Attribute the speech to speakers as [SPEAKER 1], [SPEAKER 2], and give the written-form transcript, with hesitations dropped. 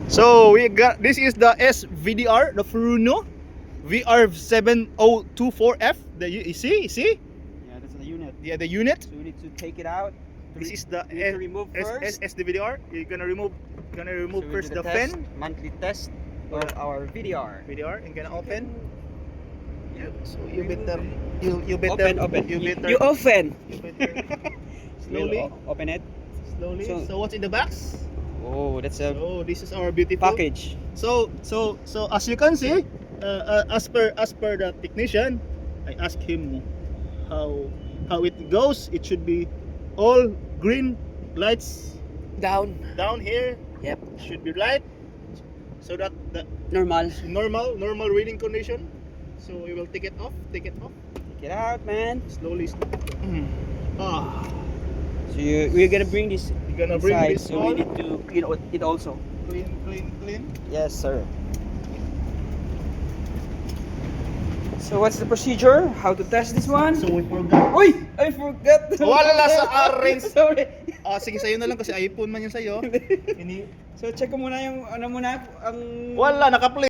[SPEAKER 1] So we got, this is the SVDR, the Furuno VR7024F. You see?
[SPEAKER 2] Yeah, that's the unit.
[SPEAKER 1] Yeah, the unit.
[SPEAKER 2] So we need to take it out.
[SPEAKER 1] This is the
[SPEAKER 2] we need to remove first.
[SPEAKER 1] SDVDR. You're gonna remove
[SPEAKER 2] So we
[SPEAKER 1] first
[SPEAKER 2] do
[SPEAKER 1] the
[SPEAKER 2] test,
[SPEAKER 1] pen
[SPEAKER 2] monthly test of our VDR.
[SPEAKER 1] VDR and gonna open.
[SPEAKER 2] Yeah.
[SPEAKER 1] So you better you better
[SPEAKER 2] Open.
[SPEAKER 1] you better
[SPEAKER 2] You open.
[SPEAKER 1] you better slowly
[SPEAKER 2] Open it.
[SPEAKER 1] slowly.
[SPEAKER 2] So-
[SPEAKER 1] So what's in the box?
[SPEAKER 2] Oh, that's a
[SPEAKER 1] So this is our beautiful
[SPEAKER 2] package.
[SPEAKER 1] So as you can see, as per the technician, I asked him how it goes. It should be all green lights
[SPEAKER 3] Down.
[SPEAKER 1] down here.
[SPEAKER 3] Yep.
[SPEAKER 1] Should be light, so that the
[SPEAKER 2] Normal.
[SPEAKER 1] normal reading condition. So we will take it off
[SPEAKER 2] Take it out, man.
[SPEAKER 1] slowly. Ah,
[SPEAKER 2] So we're gonna bring this
[SPEAKER 1] we're gonna bring
[SPEAKER 2] inside.
[SPEAKER 1] this
[SPEAKER 2] So
[SPEAKER 1] all
[SPEAKER 2] we need to clean it also.
[SPEAKER 1] clean.
[SPEAKER 2] Yes, sir. So what's the procedure? How to test this one?
[SPEAKER 1] So we forgot.
[SPEAKER 2] Uy! I forgot!
[SPEAKER 1] Wala sa orange.
[SPEAKER 2] Sorry.
[SPEAKER 1] Sige, sa'yo na lang kasi iPhone man yan sa'yo.
[SPEAKER 2] So check ko muna yung ano muna ang
[SPEAKER 1] Wala, naka-play.